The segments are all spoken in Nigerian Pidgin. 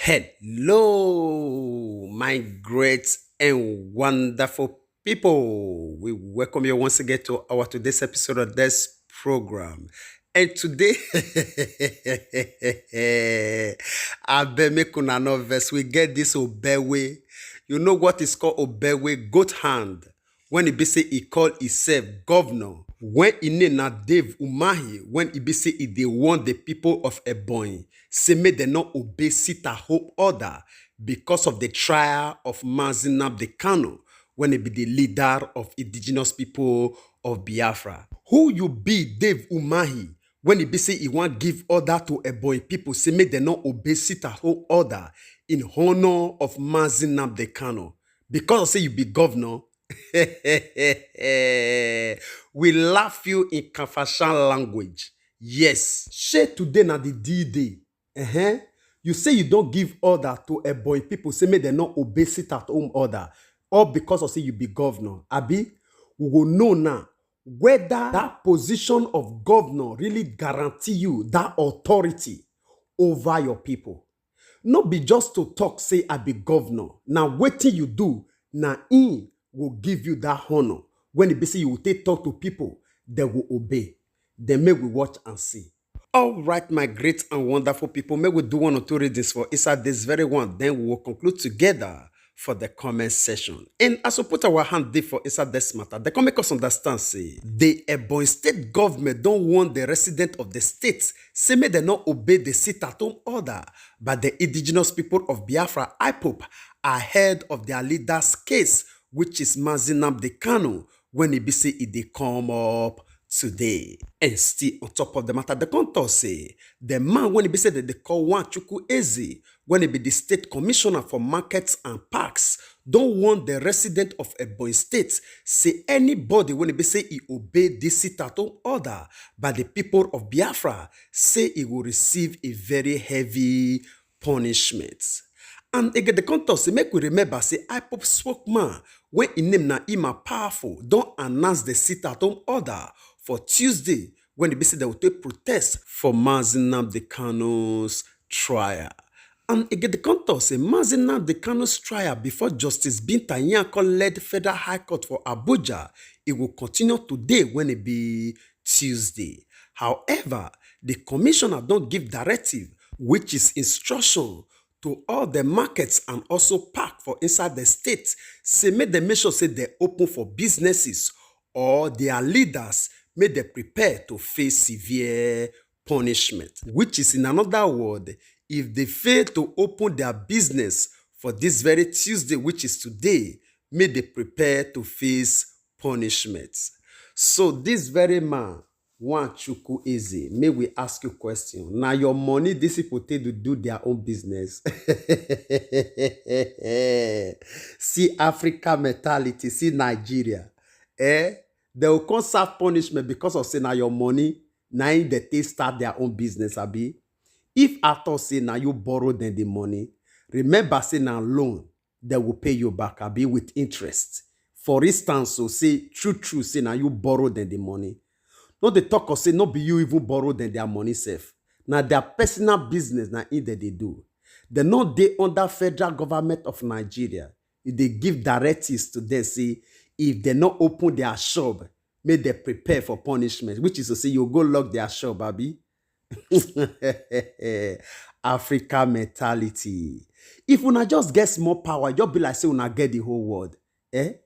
Hello, my great and wonderful people. We welcome you once again to our today's episode of this program. And today, I bet make una no vex. We get this Obewe. You know what is called Obewe? Goat hand. When he be say he call himself governor. When he name na Dave Umahi, when he be say he dey warn the people of Ebonyi, say make they not obey sit-at-home order because of the trial of Mazi Nnamdi Kanu, when he be the leader of indigenous people of Biafra. Who you be, Dave Umahi, when he be say he want give order to Ebonyi people, say make they not obey sit-at-home order in honor of Mazi Nnamdi Kanu? Because say you be governor, we laugh you in Kafashan language. Yes. Share today na the D-Day. You say you don't give order to a boy. People say may they not obey sit-at-home order. All because of say you be governor. Abi, we will know now whether that position of governor really guarantee you that authority over your people. Not be just to talk, say I be governor. Now wetin you do, now in will give you that honor. When it be say you will take talk to people, they will obey. Then may we watch and see. All right, my great and wonderful people, may we do one or two readings for inside this very one. Then we will conclude together for the comment session. And as we put our hand there for inside this matter, they can make us understand, say, the Ebonyi state government don't want the resident of the states, say may they not obey the sit-at-home order, but the indigenous people of Biafra, IPOB, ahead of their leader's case, which is Mazi Nnamdi Kanu, when he be say it dey come up today. And still on top of the matter, the contour say, the man when he be say that they call Nwachukwu Eze, when he be the state commissioner for markets and parks, don't want the resident of Ebonyi state, say anybody when he be say he obey this sit-at-home order by the people of Biafra, say he will receive a very heavy punishment. And again, the contour say, make we remember, say, IPOB spokesman, when in name na Ima Powerful, don't announce the sit-at-home order for Tuesday, when they be say they will take protest for Mazi Nnamdi Kanu's trial. And again, the contour say, Mazi Nnamdi Kanu's trial before Justice Binta Nyako led Federal High Court for Abuja, it will continue today when it be Tuesday. However, the commissioner don't give directive, which is instruction to all the markets and also park for inside the state, say make them make sure say they open for businesses or their leaders may they prepare to face severe punishment. Which is in another word, if they fail to open their business for this very Tuesday, which is today, may they prepare to face punishment. So this very man, Nwachukwu Eze, may we ask you a question. Now your money, these people take to do their own business. See Africa mentality, see Nigeria. They will come serve punishment because of say now your money, now they start their own business, abi. If after say now you borrow them the money, remember say now loan, they will pay you back, abi, with interest. For instance, so say true, say now you borrow them the money. No, they talk or say, no be you even borrow them their money safe. Now their personal business, now either they do. They know they under federal government of Nigeria. If they give directives to them, say, if they not open their shop, may they prepare for punishment, which is to say, you go lock their shop, baby. Africa mentality. If una just get more power, you'll be like, say, una get the whole world. If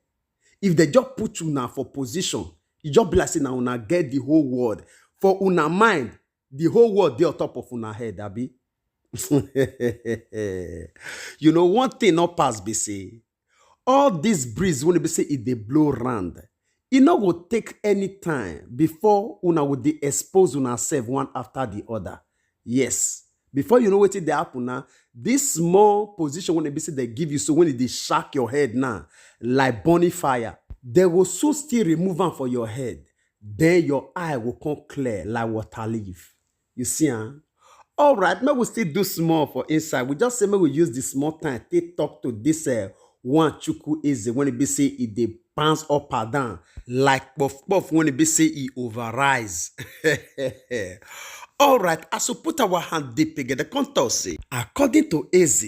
they just put you now for position, you just be like say now una get the whole world. For una mind, the whole world dey on top of una head, abi. You know, one thing not pass be say, all this breeze when be say it dey blow round, it no go take any time before una would dey expose una self one after the other. Yes. Before you know what they happen now, this small position when they be say they give you, so when they shock your head now, like burning fire, they will so still remove them for your head. Then your eye will come clear like water leaf. You see, huh? All right, maybe we still do small for inside. We just say maybe we use the small time to talk to this Nwachukwu Eze when it be say it dey bounce up and down like puff when it be say it overrise. All right, as we put our hand deep together, come talk say, according to AZ,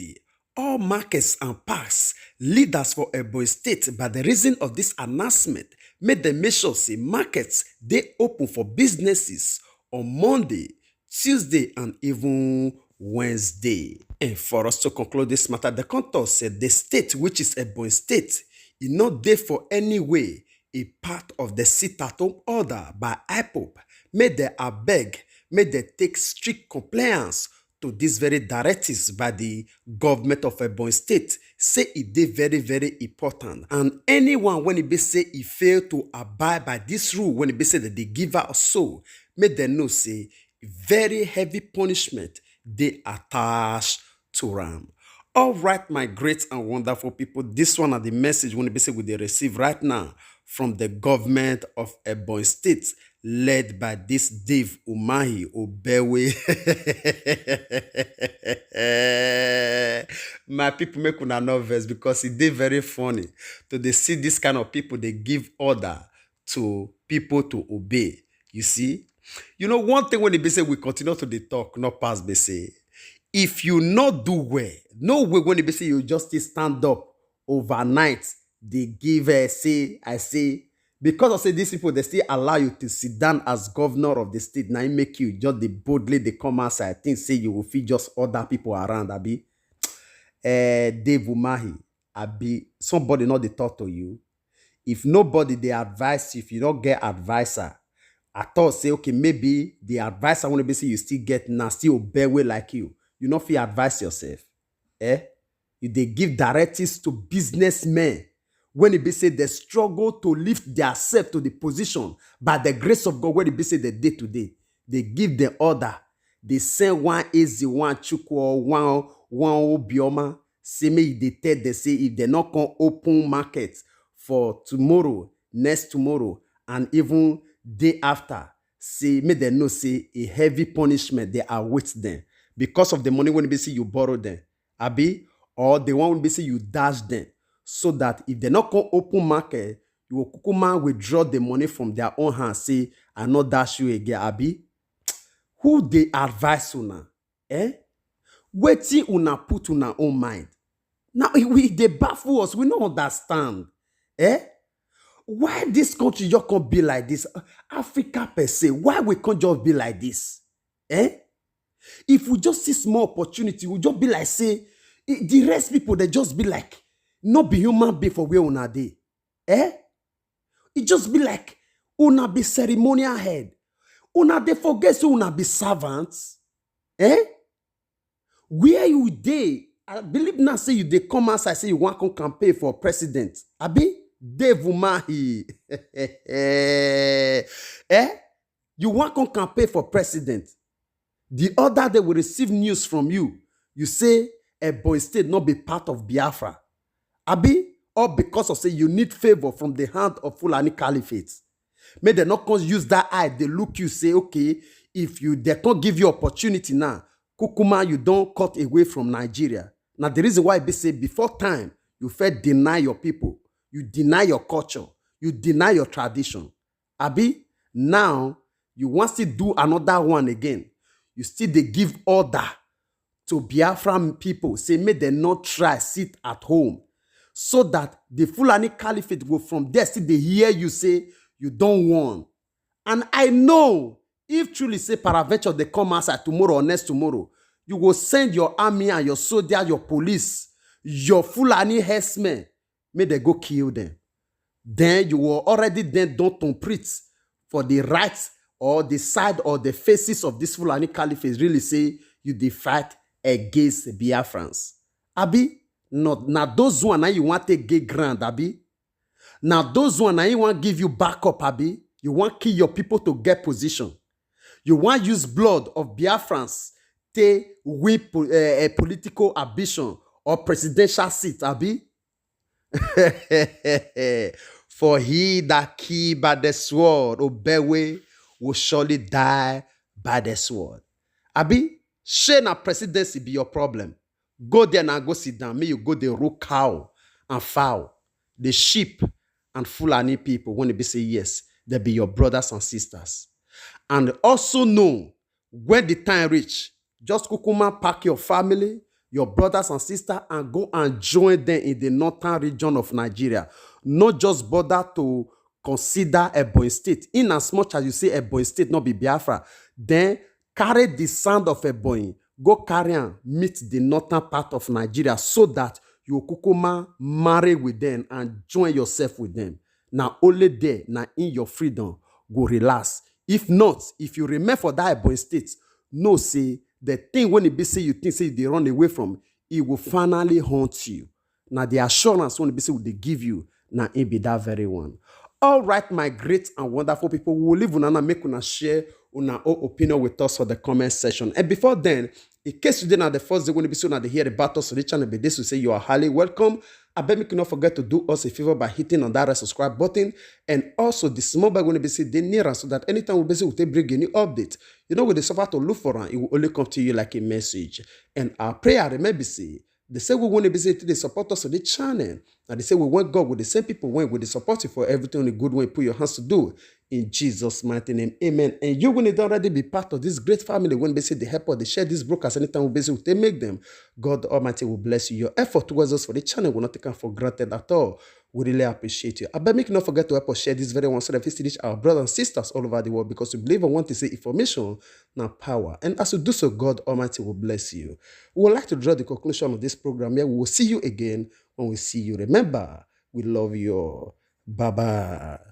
all markets and parks leaders for Ebonyi State by the reason of this announcement made them make sure say markets they open for businesses on Monday, Tuesday, and even Wednesday. And for us to conclude this matter, the contour said the state, which is Ebonyi State, is not there for any way a part of the sit-at-home order by IPOB, made they abeg, made they take strict compliance to these very directives by the government of Ebonyi State. Say it dey very, very important. And anyone when it be say he fail to abide by this rule, when it be say that they give out so, make them know say very heavy punishment they attach to am. All right, my great and wonderful people, this one are the message when it be say we dey receive right now from the government of Ebonyi State, led by this Dave Umahi Obewe. My people make una nervous because it dey very funny to they see this kind of people, they give order to people to obey. You see? You know, one thing when they be say we continue to the talk, not pass they say, if you not do well, no way when they be say you just still stand up overnight, they give I say, because I say these people, they still allow you to sit down as governor of the state. Now it make you just the boldly they come outside. Think say you will feel just other people around. Abi, Dave Umahi, Abi, somebody not they talk to you. If nobody they advise you, if you don't get advisor, I thought say okay, maybe the advisor want to be say you still get now, still obey way like you. You not feel advise yourself. If they give directives to businessmen, when it be say they struggle to lift themselves to the position by the grace of God, when it be say the day to day, they give the order. They send one easy, one chukwu, or one obioma. Say me they tell they say if they not come open market for tomorrow, next tomorrow, and even day after, say make them know say a heavy punishment they await them because of the money when it be say you borrow them, abi, or the one when it be say you dash them. So that if they not come open market, you will kukuma withdraw the money from their own hands. Say, I not dash you again, Abi. Who they advise una? Wetin una put una own mind. Now, they baffle us. We don't understand. Why this country just can't be like this? Africa per se, why we can't just be like this? If we just see small opportunity, we just be like, say, the rest people, they just be like, not be human being for where una dey. It just be like una be ceremonial head. Una dey forget so una be servants. Where you dey? I believe now say you dey come outside say you want to campaign for president. Abi Dave Umahi. You want to campaign for president. The other day we receive news from you. You say Ebonyi State not be part of Biafra. Abi, or because of say you need favor from the hand of Fulani Caliphate. May they not use that eye, they look you, say, okay, if they can't give you opportunity now, Kukuma, you don't cut away from Nigeria. Now, the reason why they say before time, you first deny your people, you deny your culture, you deny your tradition. Abi, now, you want to do another one again. You still they give order to Biafran people, say, may they not try sit at home. So that the Fulani Caliphate will from there see they hear you say you don't want. And I know if truly say paraventure they come outside tomorrow or next tomorrow, you will send your army and your soldier, your police, your Fulani herdsmen, may they go kill them. Then you will already then don't compete for the rights or the side or the faces of this Fulani Caliphate really say you dey fight against the Biafrans. Abi? Not now those one now you want to get grand, Abi. Now those one now you want give you backup, Abi. You want kill your people to get position. You want use blood of Biafrans to win a political ambition or presidential seat, Abi. For he that kill by the sword, Obewe, will surely die by the sword. Abi, share na presidency be your problem. Go there and go sit down. May you go there, root cow and fowl, the sheep and Fulani people. When they be say yes, they be your brothers and sisters. And also know When the time reach, just kukuma pack your family, your brothers and sisters, and go and join them in the northern region of Nigeria. Not just bother to consider Ebonyi State. In as much as you say Ebonyi State not be Biafra, then carry the sound of Ebonyi, go carry and meet the northern part of Nigeria so that you kukuma marry with them and join yourself with them. Now only there, now in your freedom, go relax. If not, if you remain for that Ebonyi State, no say the thing when it be say you think say they run away from, it will finally haunt you. Now the assurance when it be say they give you, now it be that very one. All right, my great and wonderful people, we will leave una make una share una own opinion with us for the comment section. And before then, in case you didn't have the first day when you be soon at the hear about us on the channel, but this will say you are highly welcome. I bet you cannot forget to do us a favor by hitting on that red subscribe button, and also the small bell when you be see the nearer, so that anytime we basically will bring a new update, you know when they suffer to look for it will only come to you like a message. And our prayer remember say they say we want to be say they support us on the channel, and they say we want God with the same people when we support you for everything in a good way. Put your hands to do. In Jesus' mighty name, amen. And you're going to already be part of this great family when they say they help or they share these broadcasts anytime we basically they make them. God Almighty will bless you. Your effort towards us for the channel will not take for granted at all. We really appreciate you. I bet make not forget to help us share this very one so that we reach our brothers and sisters all over the world, because we believe and want to say information, now power. And as you do so, God Almighty will bless you. We would like to draw the conclusion of this program here. We will see you again when we see you. Remember, we love you all. Bye-bye.